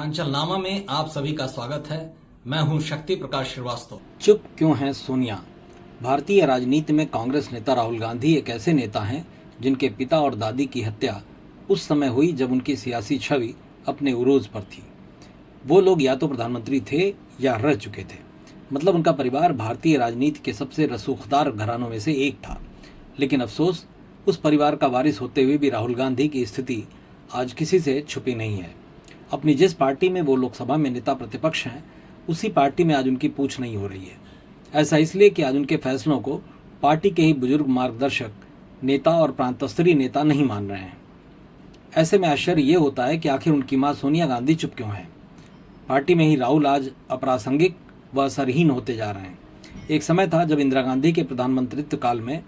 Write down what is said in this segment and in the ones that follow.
उत्तरांचल नामा में आप सभी का स्वागत है। मैं हूं शक्ति प्रकाश श्रीवास्तव। चुप क्यों हैं सोनिया? भारतीय राजनीति में कांग्रेस नेता राहुल गांधी एक ऐसे नेता हैं जिनके पिता और दादी की हत्या उस समय हुई जब उनकी सियासी छवि अपने उरोज पर थी। वो लोग या तो प्रधानमंत्री थे या रह चुके थे। मतलब उनका परिवार भारतीय राजनीति के सबसे रसूखदार घरानों में से एक था। लेकिन अफसोस, उस परिवार का वारिस होते हुए भी राहुल गांधी की स्थिति आज किसी से छुपी नहीं है। अपनी जिस पार्टी में वो लोकसभा में नेता प्रतिपक्ष हैं, उसी पार्टी में आज उनकी पूछ नहीं हो रही है। ऐसा इसलिए कि आज उनके फैसलों को पार्टी के ही बुजुर्ग मार्गदर्शक नेता और प्रांत स्तरीय नेता नहीं मान रहे हैं। ऐसे में आश्चर्य ये होता है कि आखिर उनकी मां सोनिया गांधी चुप क्यों है। पार्टी में ही राहुल आज अप्रासंगिक व असरहीन होते जा रहे हैं। एक समय था जब इंदिरा गांधी के प्रधानमंत्रित्व काल में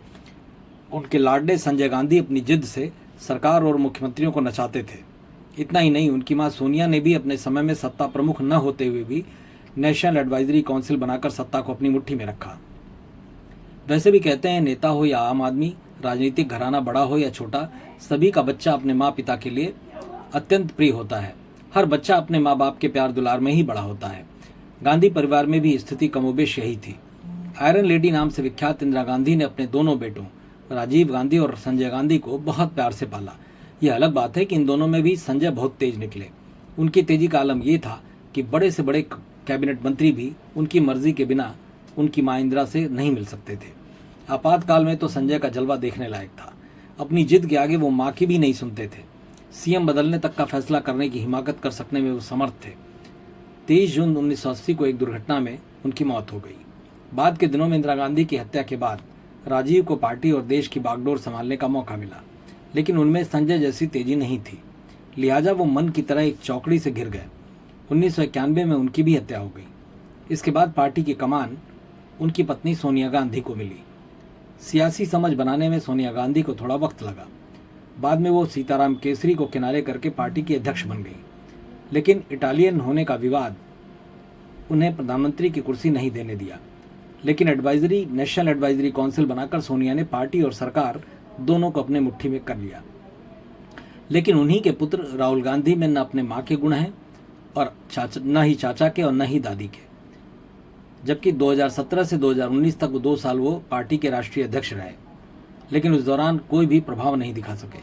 उनके लाडले संजय गांधी अपनी जिद से सरकार और मुख्यमंत्रियों को नचाते थे। इतना ही नहीं, उनकी मां सोनिया ने भी अपने समय में सत्ता प्रमुख न होते हुए भी नेशनल एडवाइजरी काउंसिल बनाकर सत्ता को अपनी मुट्ठी में रखा। वैसे भी कहते हैं, नेता हो या आम आदमी, राजनीतिक घराना बड़ा हो या छोटा, सभी का बच्चा अपने माँ पिता के लिए अत्यंत प्रिय होता है। हर बच्चा अपने माँ बाप के प्यार दुलार में ही बड़ा होता है। गांधी परिवार में भी स्थिति कमोबेश यही थी। आयरन लेडी नाम से विख्यात इंदिरा गांधी ने अपने दोनों बेटों राजीव गांधी और संजय गांधी को बहुत प्यार से पाला। यह अलग बात है कि इन दोनों में भी संजय बहुत तेज निकले। उनकी तेजी का आलम यह था कि बड़े से बड़े कैबिनेट मंत्री भी उनकी मर्जी के बिना उनकी मां इंदिरा से नहीं मिल सकते थे। आपातकाल में तो संजय का जलवा देखने लायक था। अपनी जिद के आगे वो मां की भी नहीं सुनते थे। सीएम बदलने तक का फैसला करने की हिमाकत कर सकने में वो समर्थ थे। 23 जून 1980 को एक दुर्घटना में उनकी मौत हो गई। बाद के दिनों में इंदिरा गांधी की हत्या के बाद राजीव को पार्टी और देश की बागडोर संभालने का मौका मिला, लेकिन उनमें संजय जैसी तेजी नहीं थी। लिहाजा वो मन की तरह एक चौकड़ी से घिर गए। 1991 में उनकी भी हत्या हो गई। इसके बाद पार्टी की कमान उनकी पत्नी सोनिया गांधी को मिली। सियासी समझ बनाने में सोनिया गांधी को थोड़ा वक्त लगा। बाद में वो सीताराम केसरी को किनारे करके पार्टी की अध्यक्ष बन गई। लेकिन इटालियन होने का विवाद उन्हें प्रधानमंत्री की कुर्सी नहीं देने दिया। लेकिन नेशनल एडवाइजरी काउंसिल बनाकर सोनिया ने पार्टी और सरकार दोनों को अपने मुट्ठी में कर लिया। लेकिन उन्हीं के पुत्र राहुल गांधी में न अपने मां के गुण हैं और न ही चाचा के और न ही दादी के। जबकि 2017 से 2019 तक 2 साल वो पार्टी के राष्ट्रीय अध्यक्ष रहे, लेकिन उस दौरान कोई भी प्रभाव नहीं दिखा सके।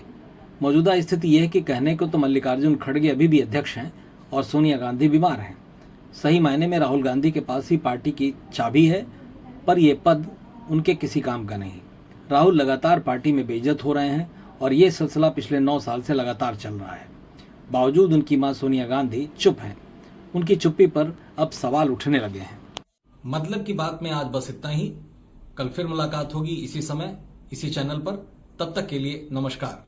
मौजूदा स्थिति यह है कि कहने को तो मल्लिकार्जुन खड़गे अभी भी अध्यक्ष हैं और सोनिया गांधी बीमार हैं। सही मायने में राहुल गांधी के पास ही पार्टी की चाबी है, पर यह पद उनके किसी काम का नहीं। राहुल लगातार पार्टी में बेइज्जत हो रहे हैं और ये सिलसिला पिछले 9 साल से लगातार चल रहा है। बावजूद उनकी मां सोनिया गांधी चुप हैं। उनकी चुप्पी पर अब सवाल उठने लगे हैं। मतलब की बात में आज बस इतना ही। कल फिर मुलाकात होगी इसी समय, इसी चैनल पर। तब तक के लिए नमस्कार।